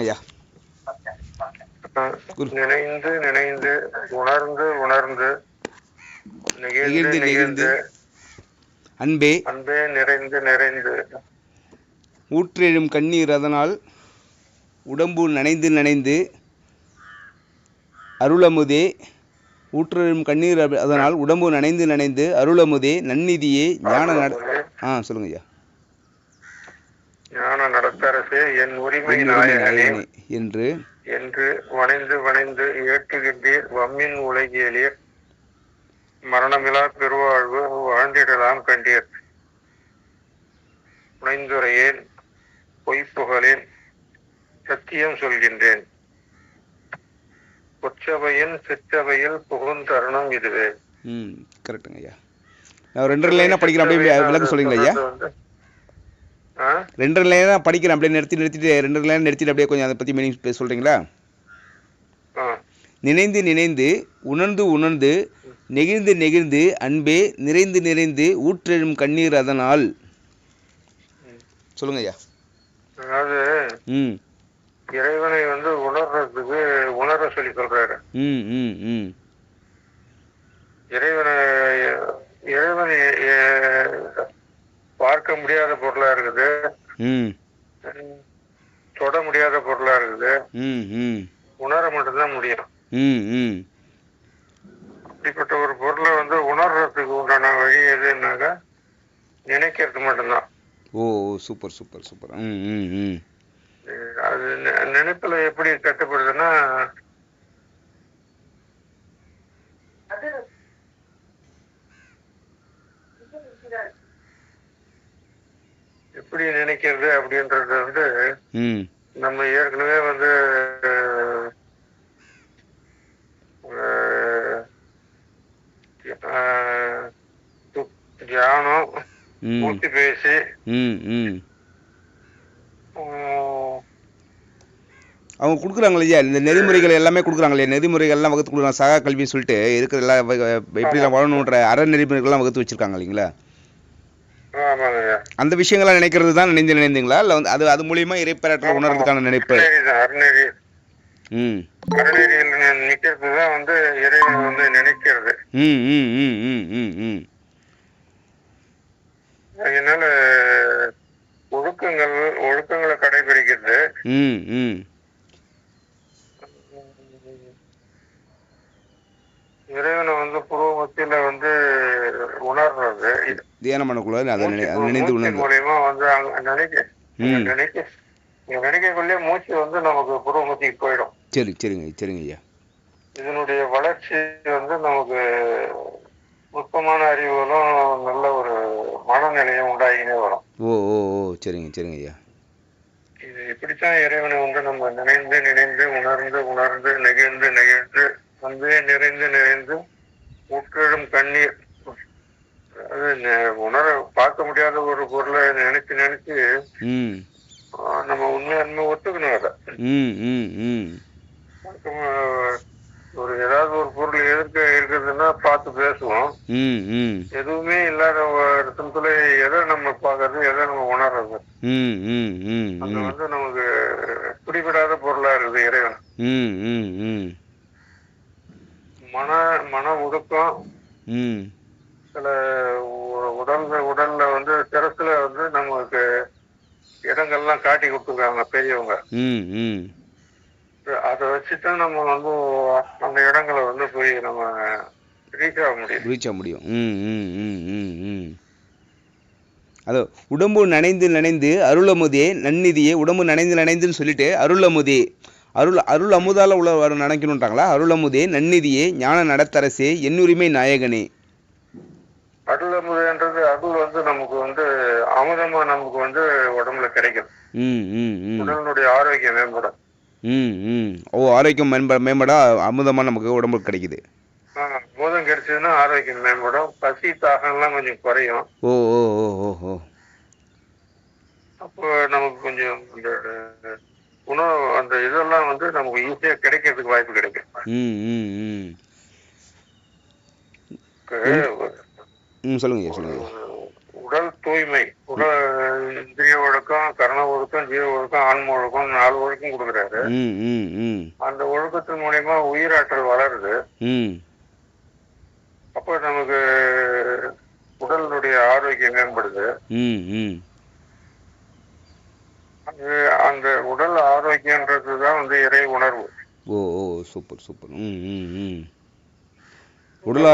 ஐயா குரு. நினைந்து நினைந்து உணர்ந்து உணர்ந்து நெகிழ்ந்து நெகிழ்ந்து நெகிழ்ந்து நெகிழ்ந்து அன்பே அன்பே நிறைந்து நிறைந்து ஊற்றெழும் கண்ணீர் அதனால் உடம்பு நனைந்து நனைந்து அருளமுதே ஊற்றெழும் கண்ணீர் அதனால் உடம்பு நனைந்து நனைந்து அருளமுதே நன்னிதியே ஞான நட சொல்லுங்க ஐயா. ஞான நடத்தரசே என் உரிமை நாயகனே நாயகனே என்று என்று வணைந்து வணைந்து ஏற்றுகின்றீர் வம்மின் உலகியலீர் மரணமிலா பெருவாழ்வு வாழ்ந்திடலாம் கண்டீர். புனைந்துரையேன் பொய்ப்புகழேன் சத்தியம் சொல்கின்றேன் பொற்சபையின் சிற்றவையில் புகுந்தருணம் இதுவே. கரெக்டுங்க ஐயா. நான் 2 லைனா படிக்கிறேன், அப்படியே விளக்க சொல்லுங்களா ஐயா? 2 லைனா படிக்கிறேன், அப்படியே நிறுத்திட்டு 2 லைன் நிறுத்திட்டு அப்படியே கொஞ்சம் அதை பற்றி மீனிங் சொல்கிறீங்களா? நினைந்து நினைந்து உணர்ந்து உணர்ந்து நெகிழ்ந்து நெகிழ்ந்து அன்பே நிறைந்து நிறைந்து ஊற்றெழும் கண்ணீர் அதனால். சொல்லுங்க ஐயா. அதாவது இறைவனை உணர்றதுக்கு உணர சொல்லி சொல்றாரு. இறைவனை பார்க்க முடியாத பொருளா இருக்குது, தொட முடியாத பொருளா இருக்குது, உணர மட்டும்தான் முடியும். அப்படிப்பட்ட ஒரு பொருளை உணர்றதுக்கு உண்டான வழி எதுனாக்கா நினைக்கிறது மட்டும்தான். ஓ, சூப்பர் சூப்பர் சூப்பர். அது நினைப்புல எப்படி கட்டுப்படுதுன்னா, எப்படி நினைக்கிறது அப்படின்றது நம்ம ஏற்கனவே தியானம் மூச்சு பேசி அவங்க கொடுக்குறாங்க இல்லையா, இந்த நெறிமுறைகள் எல்லாமே கொடுக்குறாங்க இல்லையா, நெறிமுறைகள்லாம் வகுத்து கொடுக்குறாங்க. சகா கல்வின்னு சொல்லிட்டு இருக்கிற எல்லாம் எப்படிலாம் வாழணுன்ற அற நெறிமுறைகள்லாம் வகுத்து வச்சிருக்காங்க இல்லைங்களா? அந்த விஷயங்கள்லாம் நினைக்கிறது தான் நினைந்து நினைந்தீங்களா, இல்லை அது அது மூலியமா இறைப்பேராற்றல் உணர்றதுக்கான நினைப்பு? நினைக்கிறது தான் இறைவன் நினைக்கிறது. அதனால ஒழுக்கங்களை கடைபிடிக்கிறது, இறைவனை புருவ மத்தியில உணர்றது, தியானம் பண்ணக்குள்ள அதை நினைந்து உணர்ந்து மூலியமா நினைக்கக்குள்ளே மூச்சு நமக்கு புருவ மத்திக்கு போயிடும். சரிங்க சரிங்க ஐயா. இதனுடைய வளர்ச்சி நமக்கு நுட்பமான அறிவுகளும் நல்ல ஒரு மனநிலையும் உண்டாகினே வரும். ஓ ஓ ஓ சரிங்க ஐயா. இது இப்படித்தான் இறைவனை நம்ம நினைந்து நினைந்து உணர்ந்து உணர்ந்து நெகிழ்ந்து நெகிழ்ந்து அன்பே நிறைந்து நிறைந்து ஊற்றெழும் கண்ணீர். அது பார்க்க முடியாத ஒரு பொருளை நினைச்சு நினைச்சு நம்ம உண்மை ஒத்துக்கணும். அதை ஒரு ஏதாவது ஒரு பொருள் எதிர்க்க இருக்குதுன்னா பார்த்து பேசுவோம். எதுவுமே இல்லாத இடத்துல எதை நம்ம பார்க்கறது, எதை நம்ம உணர்றது, அது நமக்கு பிடிபடாத பொருளா இருக்குது இறைவன். மன ஒடுக்கம் சில உடல்ல சிரசுல நமக்கு இடங்கள்லாம் காட்டி கொடுத்துருக்காங்க பெரியவங்க. அதை வச்சுதான் நம்ம அந்த இடங்களை போய் நம்ம ரீச் ஆக முடியும். அது உடம்பு நனைந்து நனைந்து அருளமுதே நன்னிதியே. உடம்பு நனைந்து நனைந்துன்னு சொல்லிட்டு அருளமுதே, அருள் அமுதால உள்ள நினைக்கணுன்றாங்களா? அருளமுதே நன்னிதியே ஞான நடத்தரசே என்னுரிமை நாயகனே. அருள் அமுதன்றது அருள் நமக்கு அமுதமா நமக்கு உடம்புல கிடைக்கும். உடலுடைய ஆரோக்கியம் மேம்படும். ஆரோக்கியம் மேம்பட அமுதமா நமக்கு உடம்புக்கு கிடைக்குது. அமுதம் கிடைச்சதுன்னா ஆரோக்கியம் மேம்படும், பசி தாகம்லாம் கொஞ்சம் குறையும். ஓ ஓ ஓ ஓ ஓ அப்போ நமக்கு கொஞ்சம் உணவு அந்த இதெல்லாம் நமக்கு ஈஸியா கிடைக்கிறதுக்கு வாய்ப்பு கிடைக்கும். சொல்லுங்க சொல்லுங்க. உடல் தூய்மை, இந்திரிய ஒழுக்கம், கரண ஒழுக்கம் ஒழுக்கம், ஜீவ ஒழுக்கம், ஆன்ம ஒழுக்கம், 4 ஒழுக்கம் கொடுக்குறாரு. அந்த ஒழுக்கத்தின் மூலியமா உயிராற்றல் வளருது. அப்ப நமக்கு உடலுடைய ஆரோக்கியம் மேம்படுது. அந்த உடல் ஆரோக்கியன்றதுதான் வந்து இறை உணர்வு. ஓ ஓ சூப்பர் சூப்பர். உடல்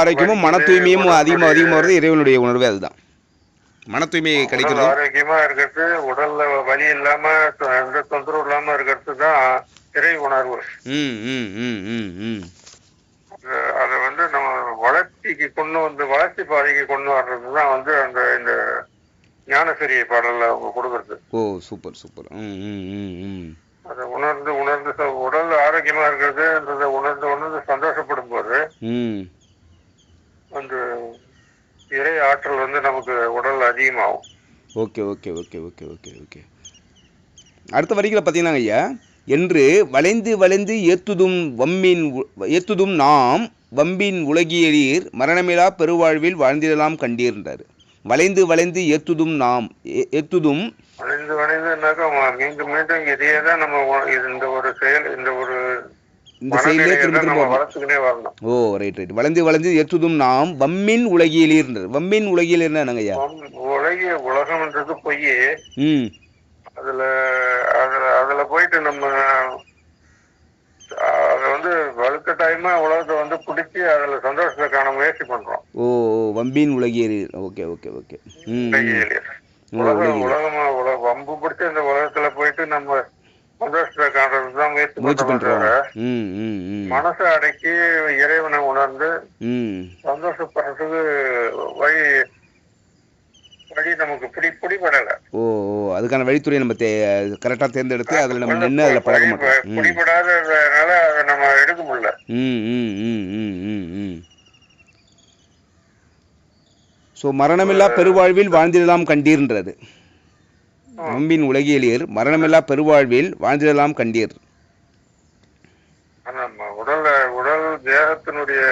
ஆரோக்கியமும் மன தூய்மையும் அதிகமாக வருது. இறைவனுடைய உணர்வே அதுதான். மன தூய்மை கிடைக்கிறது, ஆரோக்கியமா இருக்கிறது, உடல்ல வலி இல்லாம எந்த தொந்தரவு இல்லாம இருக்கிறது தான் இறை உணர்வு. அதை வந்து நம்ம வளர்ச்சி பாதைக்கு கொண்டு வர்றதுதான் வந்து இந்த ஞானசரிய பாடல்ல அவங்க கொடுக்கறது. ஓ சூப்பர் சூப்பர். அதை உணர்ந்து உடல் ஆரோக்கியமா இருக்கிறதுன்றத உணர்ந்து சந்தோஷப்படும் போது அந்த இறை ஆற்றல் வந்து நமக்கு உடல் அதிகமாகும். Okay okay okay okay okay okay. அடுத்த வரிகளை பார்த்தீங்கன்னா ஐயா, என்று வளைந்து வளைந்து ஏத்துதும் நாம் வம்பின் உலகியலீர் மரணமிலா பெருவாழ்வில் வாழ்ந்திடலாம் கண்டீர்ன்றாரு. வளைந்து வளைந்து ஏத்துதும் வளைந்துனாக்கா மீண்டும் மீண்டும் இதையே தான் நம்ம இந்த ஒரு செயலே திரும்ப வளர்த்துக்கிட்டே வரணும். ஓ ரைட் ரைட். வளைந்து ஏத்துதும் நாம் வம்மின் உலகியலீர்ன்றார். வம்மின் உலகியல் என்னங்கய்யா? உலகம்ன்றது பொய். அதுல போயிட்டு நம்ம அதை வந்து வலுக்கட்டாயமா உலகத்தை வந்து பிடிச்சி அதுல சந்தோஷத்தை காண முயற்சி பண்றோம். ஓ வம்பின் உலகியலீர். Okay okay okay. வம்பு பிடிச்ச இந்த உலகத்துல போயிட்டு நம்ம சந்தோஷத்தை காண்றதுதான் முயற்சி பண்றோம். மனசை அடக்கி இறைவனை உணர்ந்து சந்தோஷப்படுறதுக்கு வழி நமக்கு பிடிபடல. ஓ அதுக்கான வழித்துறையை நம்ம கரெக்டா தேர்ந்தெடுத்து அதுல நம்ம நின்று அதுல பழக மாட்டோம். பிடிபடாதனால அதை நம்ம எடுக்க முடியல. ஸோ மரணமில்லா பெருவாழ்வில் வாழ்ந்திடலாம் கண்டீர்ன்றது. வம்பின் உலகியலீர் மரணமில்லா பெருவாழ்வில் வாழ்ந்திடலாம் கண்டீர். உடல் தேகத்தினுடைய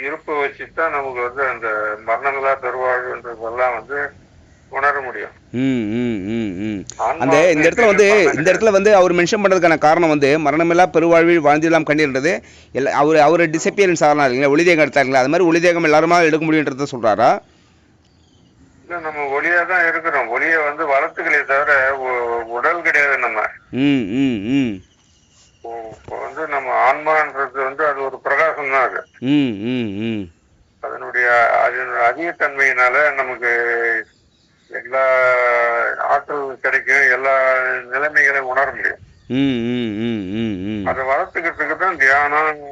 இருப்பு வச்சுதான் நமக்கு வந்து அந்த மரணமில்லா பெருவாழ்வுன்றதெல்லாம் வந்து உணர முடியும். இந்த இடத்துல வந்து அவர் மென்ஷன் பண்றதுக்கான காரணம் வந்து மரணமில்லா பெருவாழ்வில் வாழ்ந்திடலாம் கண்டீர்ன்றது. அவர் டிசப்பியரன்ஸ் ஆகலாம் இல்லைங்களா, ஒளிதேகம் எடுத்தாங்களா, அது மாதிரி ஒளிதேகம் எல்லாருமா எடுக்க முடியுன்றத சொல்றாரா? இல்ல, நம்ம ஒளியா தான் இருக்கிறோம். ஒளியை வந்து வளர்த்துக்கலையே தவிர உடல் கிடையாது. நம்ம வந்து நம்ம ஆன்மான்றது வந்து அது ஒரு பிரகாசம் தான். அது அதனுடைய அதிகத்தன்மையினால நமக்கு எல்லா ஆற்றல் கிடைக்கும், எல்லா நிலைமைகளையும் உணர முடியும். அதை வளர்த்துக்கிறதுக்கு தான் தியானம்,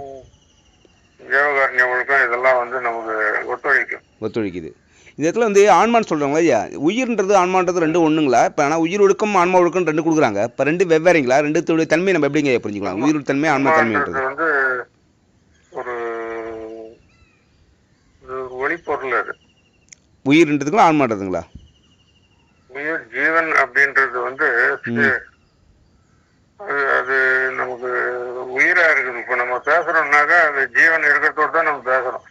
ஜீவகாருண்ய ஒழுக்கம் இதெல்லாம் வந்து நமக்கு ஒத்துழைக்குது. இந்த இடத்துல வந்து ஆன்மான்னு சொல்றாங்களா ஐயா? உயிர்ன்றது ஆன்மான்றது ரெண்டு ஒண்ணுங்களா? இப்போ ஆனால் உயிர் ஒழுக்கம் ஆன்மா ஒழுக்கம் ரெண்டு கொடுக்குறாங்க. இப்போ ரெண்டு வெவ்வேறுங்களா? ரெண்டுத்தோடைய தன்மை நம்ம எப்படிங்க புரிஞ்சுக்கலாம்? உயிர் தன்மை ஆன்மா தன்மைன்றது வந்து ஒரு ஒளிப்பொருள். அது உயிர்ன்றதுங்களா ஆன்மான்றதுங்களா? உயிர் ஜீவன் அப்படின்றது வந்து அது நமக்கு உயிரா இருக்குது. இப்ப நம்ம பேசுறோம்னாக்கா அது ஜீவன் இருக்கிறதோட தான் நம்ம பேசுறோம்.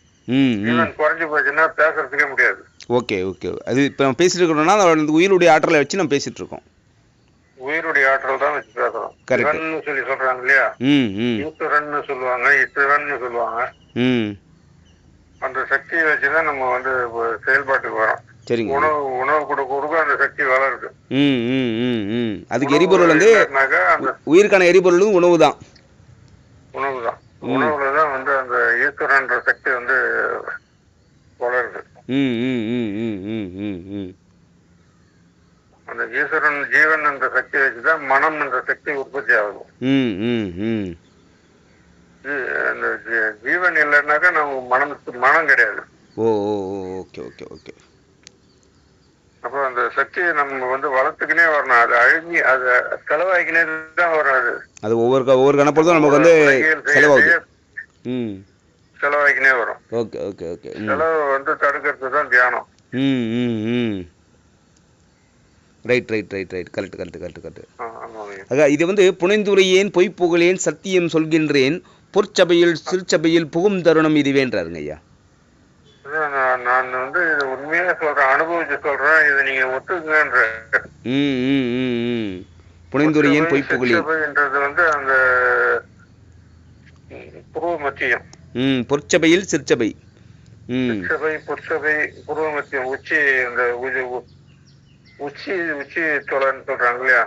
ஜீவன் குறைஞ்சு போச்சுன்னா பேசுறதுக்கே முடியாது. Okay okay. அது இப்போ நம்ம பேசிட்டு இருக்கிறோம்னா அந்த உயிருடைய ஆற்றலை வச்சு நம்ம பேசிட்டு இருக்கோம். உயிருடைய ஆற்றல் தான் வச்சு பேசுறோம். கரெக்ட் சொல்லி சொல்றாங்க இல்லையா? ஈஸ்வரன் சொல்லுவாங்க, ஈஸ்வரன் சொல்லுவாங்க. அந்த சக்தியை வச்சுதான் நம்ம வந்து செயல்பாட்டுக்கு வரோம். சரிங்க. உணவு கொடுக்க அந்த சக்தி வளருது. அதுக்கு எரிபொருள் வந்து உயிருக்கான எரிபொருள் உணவு தான். உணவுலதான் வந்து அந்த ஈஸ்வரன்ற சக்தி வந்து வளருது. அந்த ஈஸ்வரன் ஜீவன் என்ற சக்தி வச்சுதான் மனம் என்ற சக்தி உற்பத்தி ஆகுது. அந்த ஜீவன் இல்லைன்னாக்கா நம்ம மனம் கிடையாது. Okay okay okay. அப்போ அந்த சக்தியை நம்ம வந்து வளர்த்துக்கினே வரணும். அது அழிஞ்சி அதை செலவாக்கினே தான் வரும். அது ஒவ்வொரு கணப்பொழுதும் நமக்கு வந்து செலவாக்கினே வரும். Okay okay okay. செலவு வந்து தடுக்கிறது தான் தியானம். Right right right right. Correct. இது வந்து புனைந்துரையேன் பொய் புகழேன் சத்தியம் சொல்கின்றேன் பொற்சபையில் சிற்சபையில் புகும் தருணம் இதுவேன்றாருங்க ஐயா. நான் வந்து இது உண்மையா சொல்றேன், அனுபவிச்சு சொல்றேன், இதை நீங்க ஒத்துக்குங்கன்ற. புனைந்துரையின் பொய்ப்புகளி சிற்சபைன்றது வந்து அந்த புருவ மத்தியம். பொற்சபையில் சிற்சபை. சிற்சபை, பொற்சபை, புருவ மத்தியம், உச்சி, இந்த உச்சி உச்சி தொலைன்னு சொல்றாங்க இல்லையா,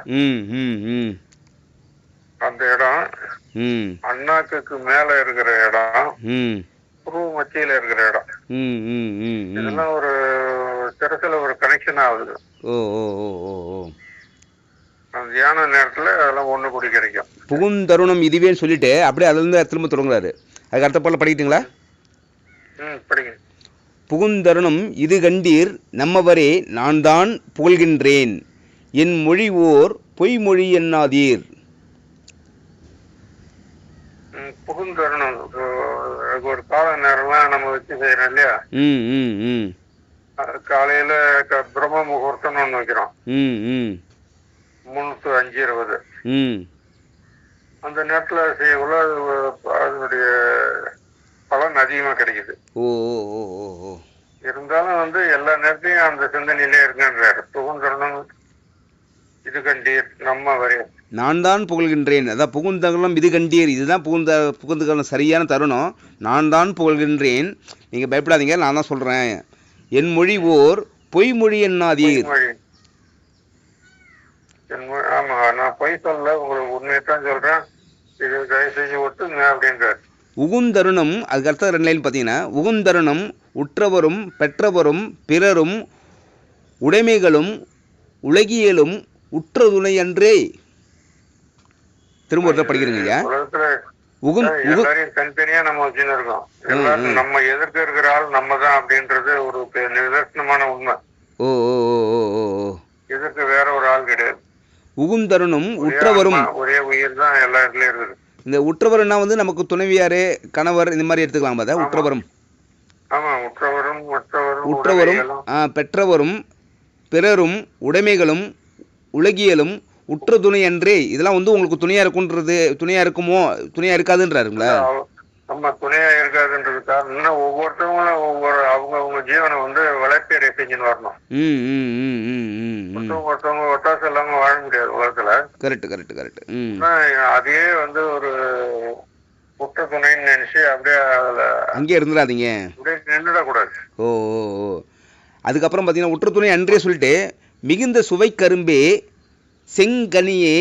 அந்த இடம் அண்ணாக்குக்கு மேல இருக்கிற இடம், புருவ மத்தியில இருக்கிற இடம். இதெல்லாம் ஒரு சிறசுல ஒரு கனெக்ஷன் ஆகுது. அந்த தியான நேரத்துல அதெல்லாம் ஒண்ணு கூடி கிடைக்கும். புகுந்தருணம் இதுவே சொல்லிட்டு அப்படியே அதுல இருந்து திரும்ப தொடங்குறாரு. அதுக்கு அடுத்த பாடல படிக்கிட்டீங்களா? படிங்க. புகுந்தருணம் இது கண்டீர் நம்மவரே நான் தான் புகழ்கின்றேன், என் மொழி ஓர் பொய்மொழி எண்ணாதீர். புகுந்தருணம் ஒரு கால நேரம்லாம் நம்ம வச்சு செய்யறோம் இல்லையா. காலையில பிரம்ம முகூர்த்தம்னு ஒண்ணு வைக்கிறோம், 3:05:20. அந்த நேரத்துல செய்யக்குள்ள அதனுடைய பலன் அதிகமா கிடைக்குது. இருந்தாலும் வந்து எல்லா நேரத்தையும் அந்த சிந்தனையிலே இருக்கின்றார். புகுந்தருணம் இது கண்டீர் நம்ம வரைய நான் தான் புகழ்கின்றேன். அதான் புகுந்தருணம் இது கண்டீர், இதுதான் புகுந்துகரணம் சரியான தருணம். நான் தான் புகழ்கின்றேன், நீங்க பயப்படாதீங்க, நான் தான் சொல்றேன். என் மொழி ஓர் பொய்மொழி எண்ணாதீர். ஆமா, நான் பொய் சொல்ல, உங்களுக்கு உண்மையத்தான் சொல்றேன், இது தயவு செஞ்சு ஒத்துங்க அப்படின்றார். உகுந்தருணம் அதுக்கு அடுத்த 2 லைன் பார்த்தீங்கன்னா, உகுந்தருணம் உற்றவரும் பெற்றவரும் பிறரும் உடைமைகளும் உலகியலும் உற்ற துணை அன்றே. திரும்ப ஒரு படிக்கிறீங்க ஐயா. எல்லாரையும் தனித்தனியா நம்ம வச்சுன்னு இருக்கோம். எல்லாரும் நம்ம எதிர்க்க இருக்கிற ஆள் நம்ம தான் அப்படின்றது ஒரு நிதர்சனமான உண்மை. எதிர்க்க வேற ஒரு ஆள் கிடையாது. உகுந்தருணம் உற்றவரும் ஒரே உயிர் தான் எல்லா இடத்துலயும் இருக்குது. இந்த உற்றவர்னா வந்து நமக்கு துணைவியாரு, கணவர், இந்த மாதிரி எடுத்துக்கலாம். பார்த்தா உற்றவரும். ஆமா, உற்றவரும் உற்றவரும் பெற்றவரும் பிறரும் உடைமைகளும் உலகியலும் உற்ற துணை அன்றே. இதெல்லாம் வந்து உங்களுக்கு துணையா இருக்குமோ துணையா இருக்காதுன்றாருங்களா? நம்ம துணையா இருக்காதுன்றது காரணம் ஒவ்வொருத்தவங்களும் அவங்க ஜீவனை வந்து வளர்ச்சியடைய செஞ்சுன்னு வரணும். ஒருத்தவங்க ஒட்டாசம் இல்லாம வாழ முடியாது உலகத்துல. கரெக்ட். அதையே வந்து ஒரு உற்ற துணைன்னு நினைச்சு அப்படியே அங்கே இருந்துடாதீங்க, அப்படியே நின்றுடக்கூடாது. அதுக்கப்புறம் பார்த்தீங்கன்னா உற்ற துணை அன்றே சொல்லிட்டு, மிகுந்த சுவை கரும்பே செங்கனியே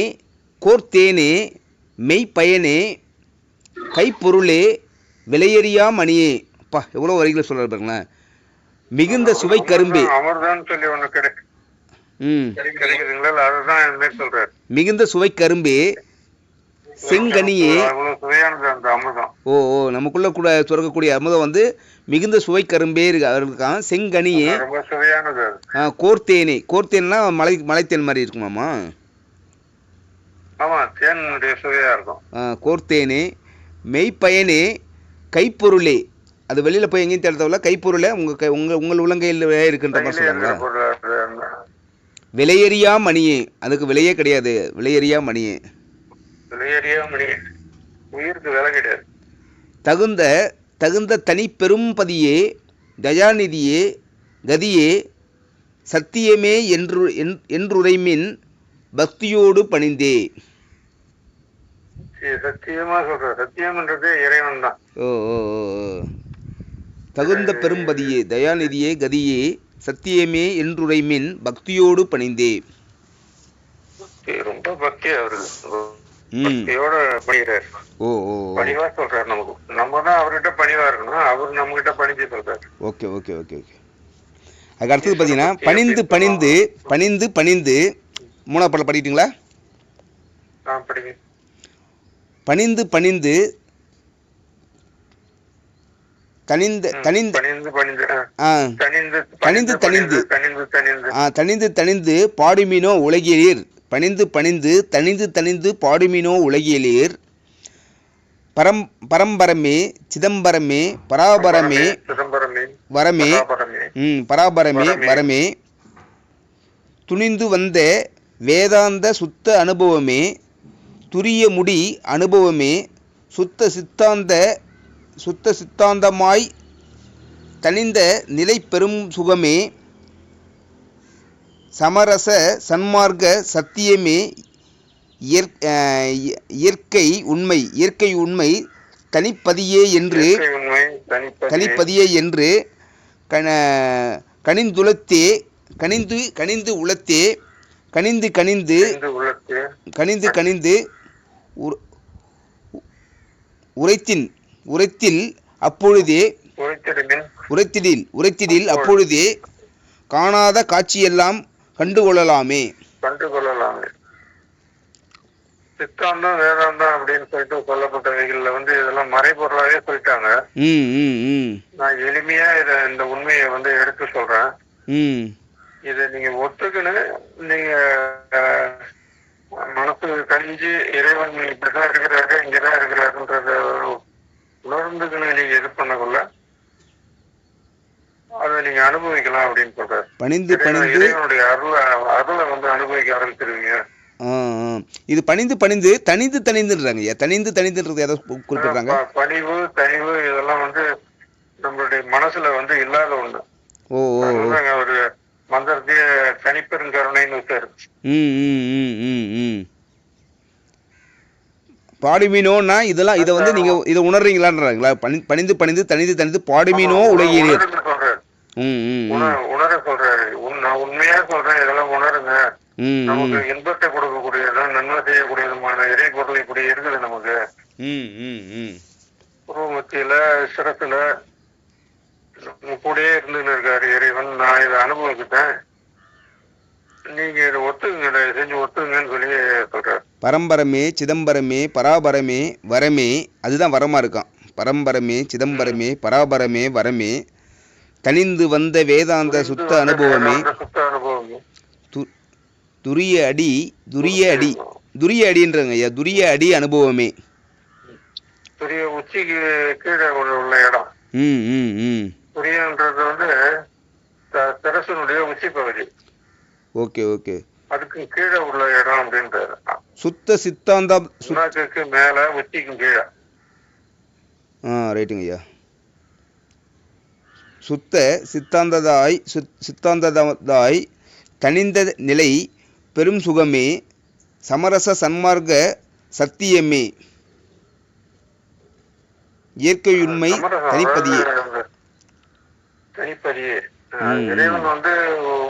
கோர்த்தேனே மெய்ப்பயனே கைப்பொருளே விலையறியா மணியே. அப்பா எவ்வளோ வரிகளை சொல்றாரு பாருங்களேன். மிகுந்த சுவை கரும்பே அமர்தான் சொல்லி ஒண்ணு கிடைக்குதுங்களா, அதுதான் சொல்றாரு. மிகுந்த சுவை கரும்பே செங்கனியே. சுவையானது அந்த அமிர்தம். நமக்குள்ள கூட சுரக்கக்கூடிய அமிர்தம் வந்து மிகுந்த சுவை கரும்பே இருக்கான். செங்கனியே ரொம்ப சுவையானது. கோர்த்தேனே, கோர்த்தேன்னா மலைத்தேன் மாதிரி இருக்குமாமா. ஆமா, தேனுடைய சுவையா இருக்கும். கோர்த்தேனே மெய்ப்பயனே கைப்பொருளே. அது வெளியில போய் எங்கேயும் தேடத்தவில்ல, கைப்பொருளை உங்கள் உள்ளங்கையில் இருக்குன்ற மாதிரி சொல்றாங்க. விலையறியா மணியே, அதுக்கு விலையே கிடையாது, விலையறியா மணியே. உயிருக்கு விலை கிடையாது. தகுந்த தனி பெரும்பதியே தயாநிதியே கதியே சத்தியமே என்றுரைமின் பக்தியோடு பணிந்தே. சத்தியமா சொல்ற, சத்தியம்ன்றதே இறைவன் தான். தகுந்த பெரும்பதியே தயாநிதியே கதியே சத்தியமே என்றுரைமின் பக்தியோடு பணிந்தே. ரொம்ப பக்தி அவருக்கு, பக்தியோட பணிகிறார். பணிவா சொல்றாரு நமக்கு. நம்ம தான் அவர்கிட்ட பணிவா இருக்கணும், அவர் நம்ம கிட்ட பணிஞ்சு சொல்றாரு. ஓகே. அதுக்கு அடுத்தது பார்த்தீங்கன்னா, பணிந்து பணிந்து பணிந்து பணிந்து. 3ஆவது பாடல் படிக்கிட்டீங்களா? படிங்க. பணிந்து பணிந்து தனிந்து தனிந்து பாடுமினோ உலகியலீர். பணிந்து பணிந்து தனிந்து பாடுமினோ உலகியலீர். பரம்பரமே சிதம்பரமே பராபரமே வரமே பராபரமே வரமே துணிந்து வந்த வேதாந்த சுத்த அனுபவமே துரிய முடி அனுபவமே சுத்த சித்தாந்தமாய் தனிந்த நிலை பெரும் சுகமே சமரச சன்மார்க்க சத்தியமே இயற்கை உண்மை தனிப்பதியே என்று தனிப்பதியே என்று கனிந்துளத்தே கனிந்து உளத்தே கனிந்து உரைத்தில் அப்பொழுதே அப்பொழுதே காணாத காட்சியெல்லாம் கண்டுகொள்ளலாமே. சித்தாந்தம் வேதாந்தம் அப்படின்னு சொல்லிட்டு சொல்லப்பட்டவைகள்ல இதெல்லாம் மறைபொருளாவே சொல்லிட்டாங்க. நான் எளிமையா இந்த உண்மையை எடுத்து சொல்றேன். இத நீங்க ஒத்துக்குன்னு நீங்க மனசு கழிஞ்சு இறைவன் இப்படிதான் இருக்கிறாரு இங்கதான் இருக்கிறாருன்றத உணர்ந்துக்குன்னு நீங்க இது பண்ணக்குள்ள அதை நீங்க அனுபவிக்கலாம் அப்படின்னு சொல்றாரு. இறைவனுடைய அருளை அனுபவிக்க ஆரம்பிச்சிருவீங்க. இது பணிந்து தனிந்துன்றாங்க. தனிந்துன்றது எதை குறிப்பிடுறாங்க? பணிவு தனிவு இதெல்லாம் நம்மளுடைய மனசுல இல்லாத ஒண்ணு. ஒரு மந்திரத்தைய தனிப்பெருங்கருணைன்னு வச்சாரு. பாடுமீனோன்னா இதெல்லாம் இதை நீங்க இதை உணர்றீங்களான்றாங்களா? பணிந்து தனிந்து பாடுமீனோ உலகிலே உணர சொல்றாரு. நான் உண்மையா சொல்றேன், இதெல்லாம் உணருங்க. நமக்கு இன்பத்தை கொடுக்கக்கூடியதும் நன்மை செய்யக்கூடியதுமான இறை பொருள் இப்படி இருக்குது. நமக்கு உருவமத்தியில சிரத்துல கூடயே இருந்துன்னு இருக்காரு இறைவன். நான் இதை அனுபவிச்சுட்டேன், நீங்க இதை ஒத்துங்க, இதை செஞ்சு ஒத்துங்கன்னு சொல்லி சொல்றாரு. பரம்பரமே சிதம்பரமே பராபரமே வரமே, அதுதான் வரமா இருக்கான். பரம்பரமே சிதம்பரமே பராபரமே வரமே தனிந்து வந்த வேதாந்த சுத்த அனுபவமே துரிய அடின்றாங்க ஐயா. துரிய அடி அனுபவமே. துரிய உச்சிக்கு கீழே உள்ள இடம். துரியன்றது தெரசனுடைய உச்சி பகுதி. ஓகே. அதுக்கு கீழே உள்ள இடம் அப்படின்றாரு. சுத்த சித்தாந்தம் மேல உச்சிக்கும் கீழே. ரைட்டுங்க ஐயா. சுத்த சித்தாந்ததாய் தனிந்த நிலை பெரும் சுகமே சமரச சன்மார்க்க சத்தியமே இயற்கையுண்மை தனிப்பதியே. இறைவன்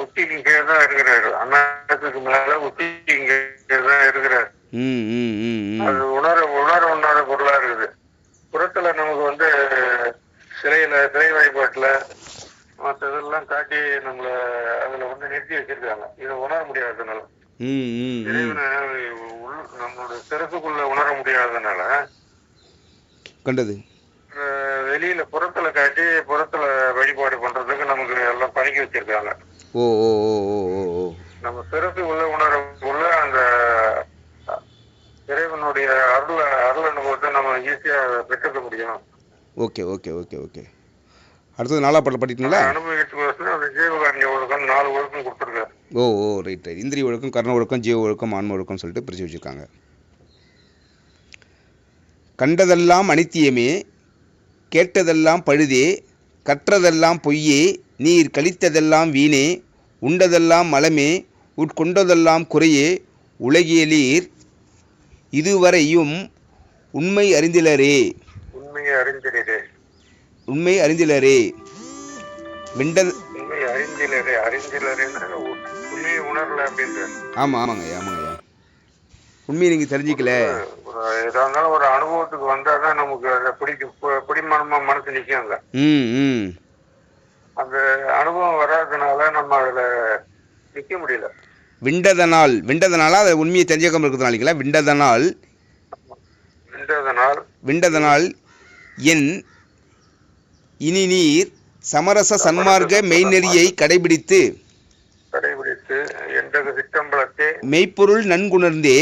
உச்சிக்கு கீழே தான் இருக்கிறாரு. அண்ணாத்துக்கு மேல உச்சிக்கு கீழே தான் இருக்கிறாரு. அது உணர பொருளா இருக்குது. புறத்துல நமக்கு சிலை வழிபாட்டுல மற்ற இதெல்லாம் காட்டி நம்மள அதுல நிறுத்தி வச்சிருக்காங்க. இதை உணர முடியாததுனால, இறைவனை நம்மளோட சிறப்புக்குள்ள உணர முடியாததுனால கண்டது வெளியில புறத்துல காட்டி புறத்துல வழிபாடு பண்றதுக்கு நமக்கு எல்லாம் பழக்கி வச்சிருக்காங்க. நம்ம சிறப்பு உள்ள உணர அந்த இறைவனுடைய அருள் அனுபவத்தை நம்ம ஈஸியா பெற்றுக்க முடியும். ஓகே. அடுத்தது 4ஆம் பாடல் படிட்டீங்களா? அனுபவிக்கிறதுக்கு ஜீவகாரண்ய ஒழுக்கம் 4 ஒழுக்கம் கொடுத்துருக்காரு. ரைட். இந்திரிய ஒழுக்கம், கர்ண ஒழுக்கம், ஜீவ ஒழுக்கம், ஆன்ம ஒழுக்கம் சொல்லிட்டு பிரிச்சு வச்சிருக்காங்க. கண்டதெல்லாம் அனித்தியமே, கேட்டதெல்லாம் பழுதே, கற்றதெல்லாம் பொய்யே, நீர் கழித்ததெல்லாம் வீணே, உண்டதெல்லாம் மலமே, உட்கொண்டதெல்லாம் குறையே, உலகியலீர் இதுவரையும் உண்மை அறிந்திலரே. ஆமாங்கய்யா. உண்மையை நீங்க தெரிஞ்சுக்கல. ஏதாவது ஒரு அனுபவத்துக்கு வந்தாதான் நமக்கு அதை பிடிமானமா மனசு நிற்காங்க. அந்த அனுபவம் வராதனால நம்ம அதுல நிக்க முடியல. விண்டதனால் அதை உண்மையை தெரிஞ்சுக்காம இருக்கிறதுனால விண்டதனால் என் இனி நீர் சமரச சன்மார்க்க மெய்நெறியை கடைபிடித்து மெய்ப்பொருள் நன்குணர்ந்தே.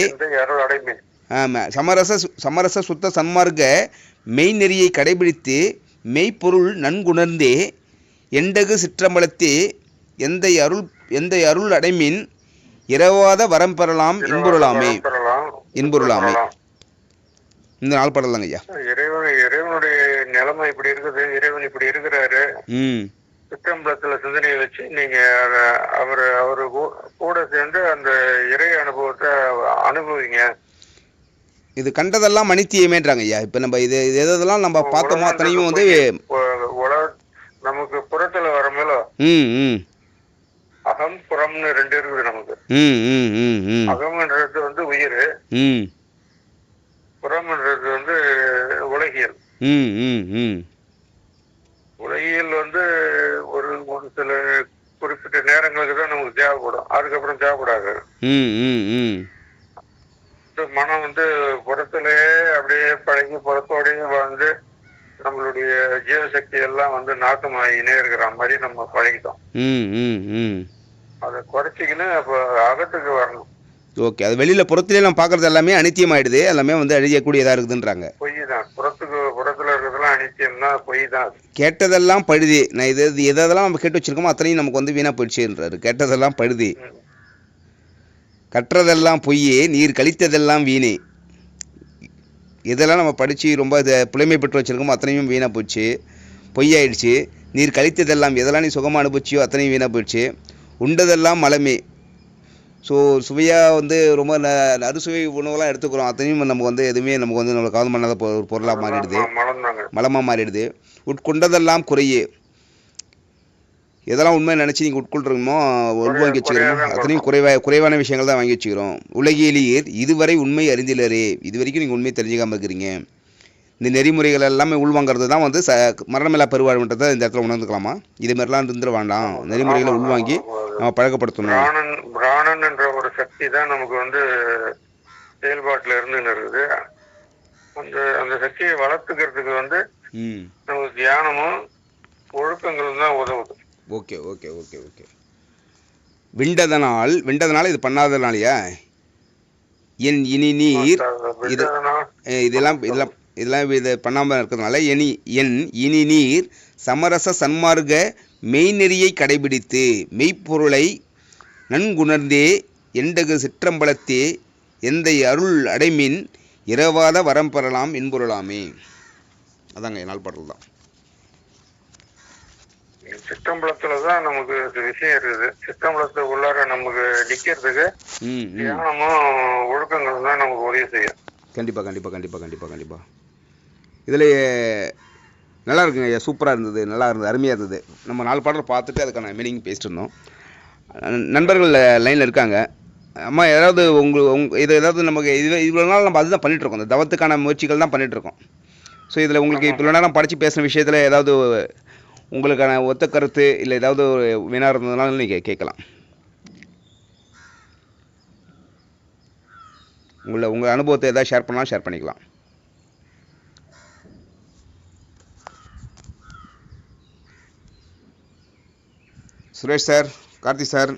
சமரச சுத்த சன்மார்க்க மெய்நெறியை கடைபிடித்து மெய்ப்பொருள் நன்குணர்ந்தே எண்டகு சிற்றம்பலத்தே எந்த அருள் அடைமின் இரவாத வரம் பெறலாம் இன்புறலாமே. இந்த நாள் பாடல் தாங்க ஐயா. இறைவனுடைய நிலைமை இப்படி இருக்குது, இறைவன் இப்படி இருக்கிறாரு. சிற்றம்பலத்துல சிந்தனையை வச்சு நீங்க அவரு கூட சேர்ந்து அந்த இறை அனுபவத்தை அனுபவிங்க. இது கண்டதெல்லாம் மனித்தியமேன்றாங்க ஐயா. இப்ப நம்ம இது எதெல்லாம் நம்ம பார்த்தோமோ அத்தனையும் வந்து நமக்கு புறத்துல வர மேல அகம் புறம்னு ரெண்டு இருக்குது நமக்கு. அகம்ன்றது வந்து உயிர், புறம்ன்றது வந்து உலகியல். உலகியல் வந்து ஒரு சில குறிப்பிட்ட நேரங்களுக்கு தான் நமக்கு தேவைப்படும், அதுக்கப்புறம் தேவைப்படாது. மனம் வந்து புறத்திலேயே அப்படியே பழகி புறத்தோடய வாழ்ந்து நம்மளுடைய ஜீவசக்தி எல்லாம் வந்து நாசமாகினே இருக்கிற மாதிரி நம்ம பழகிட்டோம். அதை குறைச்சிக்கின்னு அப்ப அகத்துக்கு வரணும். ஓகே, அது வெளியில புறத்திலே நம்ம பாக்குறது எல்லாமே அனித்தியம் ஆயிடுது, எல்லாமே வந்து அழியக்கூடியதா இருக்குதுன்றாங்க. பொய் தான், புறத்துல இருக்கிறதெல்லாம் அனித்தியம் தான், பொய் தான். கேட்டதெல்லாம் பழுதி. நான் எதெல்லாம் நம்ம கேட்டு வச்சிருக்கோமோ அத்தனையும் நமக்கு வந்து வீணா போயிடுச்சுன்றாரு. கேட்டதெல்லாம் பழுதி, கற்றதெல்லாம் பொய்யே, நீர் கழித்ததெல்லாம் வீணே. இதெல்லாம் நம்ம படித்து ரொம்ப இதை புலமை பெற்று வச்சுருக்கோமோ அத்தனையும் வீணாக போச்சு, பொய்யாயிடுச்சு. நீர் கழித்ததெல்லாம், எதெல்லாம் நீ சுகமாக அனுபவிச்சியோ அத்தனையும் வீணாக போயிடுச்சு. உண்டதெல்லாம் மலமே. ஸோ சுவையாக வந்து ரொம்ப அறுசுவை உணவுலாம் எடுத்துக்கிறோம், அத்தனையும் நம்ம வந்து எதுவுமே நமக்கு வந்து நம்மளுக்கு காதம் பண்ணாத ஒரு பொருளாக மாறிடுது, மலமாக மாறிடுது. உட்கொண்டதெல்லாம் குறையே. எதெல்லாம் உண்மை நினச்சி நீங்கள் உட்கொள்றோமோ உள்வாங்கி வச்சுக்கிறோமோ அத்தனையும் குறைவான விஷயங்கள் தான் வாங்கி வச்சுக்கிறோம். உலகிலேயே இதுவரை உண்மை அறிந்திலரே. இது வரைக்கும் நீங்கள் உண்மையை தெரிஞ்சுக்காமல் இருக்கிறீங்க. இந்த நெறிமுறைகள் எல்லாமே உள்வாங்கிறது தான் வந்து மரணமில்லா பெருவாழ்வுன்றதை இந்த இடத்துல உணர்ந்துக்கலாமா? இது மாதிரிலாம் இருந்துட வேண்டாம், நெறிமுறைகளை உள்வாங்கி நம்ம பழக்கப்படுத்தணும். பிராணன் என்ற ஒரு சக்தி தான் நமக்கு வந்து செயல்பாட்டில் இருந்து இருக்குது. அந்த சக்தியை வளர்த்துக்கிறதுக்கு வந்து நமக்கு தியானமும் ஒழுக்கங்களும் தான் உதவுது. Okay okay okay okay. விண்டதனால் இது பண்ணாதனாலயா? என் இனி நீர் இதெல்லாம் இது பண்ணாமல் இருக்கிறதுனால என் இனி நீர் சமரச சன்மார்க்க மெய்நெறியை கடைபிடித்து மெய்ப்பொருளை நன்குணர்ந்தே எண்டகு சிற்றம்பலத்தே எந்த அருள் அடைமின் இரவாத வரம் பெறலாம் என்பொருளாமே. அதாங்க நாள் பாடல் தான். சிற்றம்பலத்துலதான் நமக்கு விஷயம் இருக்குது. சிற்றம்பலத்துக்கு உள்ளார நமக்கு நிக்கிறதுக்கு தியானமும் ஒழுக்கங்கள் தான் நமக்கு உதவி செய்யும். கண்டிப்பா கண்டிப்பா கண்டிப்பா கண்டிப்பா கண்டிப்பா. இதுல நல்லா இருக்குங்க ஐயா, சூப்பராக இருந்தது, நல்லா இருந்தது, அருமையாக இருந்தது. நம்ம 4 பாடல் பார்த்துட்டு அதுக்கான மீனிங் பேசிட்டு இருந்தோம். நண்பர்கள் லைனில் இருக்காங்க. அம்மா ஏதாவது இது ஏதாவது நமக்கு இவ்வளோ நாள் நம்ம அதுதான் பண்ணிகிட்ருக்கோம், இந்த தவத்துக்கான முயற்சிகள் தான் பண்ணிகிட்ருக்கோம். ஸோ இதில் உங்களுக்கு இவ்வளோ நேரம் படித்து பேசுகிற விஷயத்தில் ஏதாவது உங்களுக்கான ஒத்த கருத்து இல்லை ஏதாவது ஒரு வினா இருந்ததுனால நீங்கள் கேட்கலாம். உங்கள் அனுபவத்தை ஏதாவது ஷேர் பண்ணலாம், ஷேர் பண்ணிக்கலாம். Suresh sir, Karthi sir.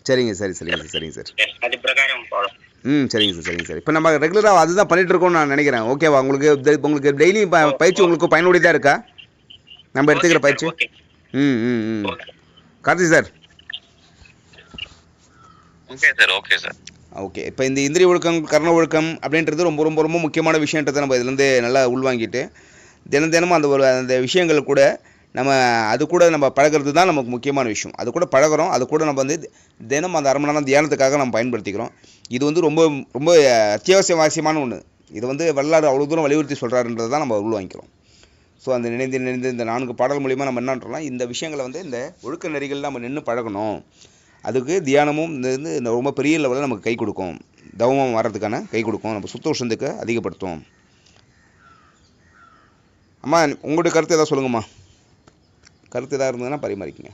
சரிங்க சரி சரிங்க சார், சரிங்க சார். சரிங்க சார், சரிங்க சார். இப்போ நம்ம ரெகுலராக அதுதான் பண்ணிட்டு இருக்கோம்னு நான் நினைக்கிறேன். ஓகேவா? உங்களுக்கு டெய்லி பயிற்சி உங்களுக்கு பயனுடையதாக இருக்கா நம்ம எடுத்துக்கிற பயிற்சி? Karthi sir. Okay sir. Okay, இப்போ இந்த இந்திரிய ஒழுக்கம் கர்ண ஒழுக்கம் அப்படின்றது ரொம்ப ரொம்ப ரொம்ப முக்கியமான விஷயன்றதை நம்ம இதுலேருந்து நல்லா உள்வாங்கிட்டு தினமும் அந்த விஷயங்கள் கூட நம்ம அது கூட நம்ம பழகிறது தான் நமக்கு முக்கியமான விஷயம். அது கூட பழகிறோம், அது கூட நம்ம வந்து தினம் அந்த 1/2 மணி நேரம் தியானத்துக்காக நம்ம பயன்படுத்திக்கிறோம். இது வந்து ரொம்ப ரொம்ப அத்தியாவசியமான ஒன்று. இது வந்து வரலாறு அவ்வளோ தூரம் வலியுறுத்தி சொல்கிறாருன்றது தான் நம்ம உள்வாங்கிக்கிறோம். ஸோ அந்த நினைந்து இந்த 4 பாடல் மூலிமா நம்ம என்னன்றோம்னா இந்த விஷயங்களை வந்து இந்த ஒழுக்க நெறிகள் நம்ம நின்று பழகணும். அதுக்கு தியானமும் இந்த ரொம்ப பெரிய லெவலில் நமக்கு கை கொடுக்கும், தவமாக வர்றதுக்கான கை கொடுக்கும், நம்ம சுத்த உஷ்ணத்துக்கு அதிகப்படுத்தும். அம்மா உங்களுடைய கருத்து ஏதாவது சொல்லுங்கம்மா. கருத்து எதாவது இருந்ததுன்னா பரிமாறிக்குங்க.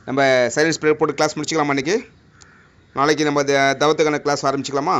நம்ம சைலன்ஸ் ப்ரேயர் போட்டு கிளாஸ் முடிச்சுக்கலாமா? இன்றைக்கி நாளைக்கு நம்ம தவத்துக்கான கிளாஸ் ஆரம்பிச்சுக்கலாமா?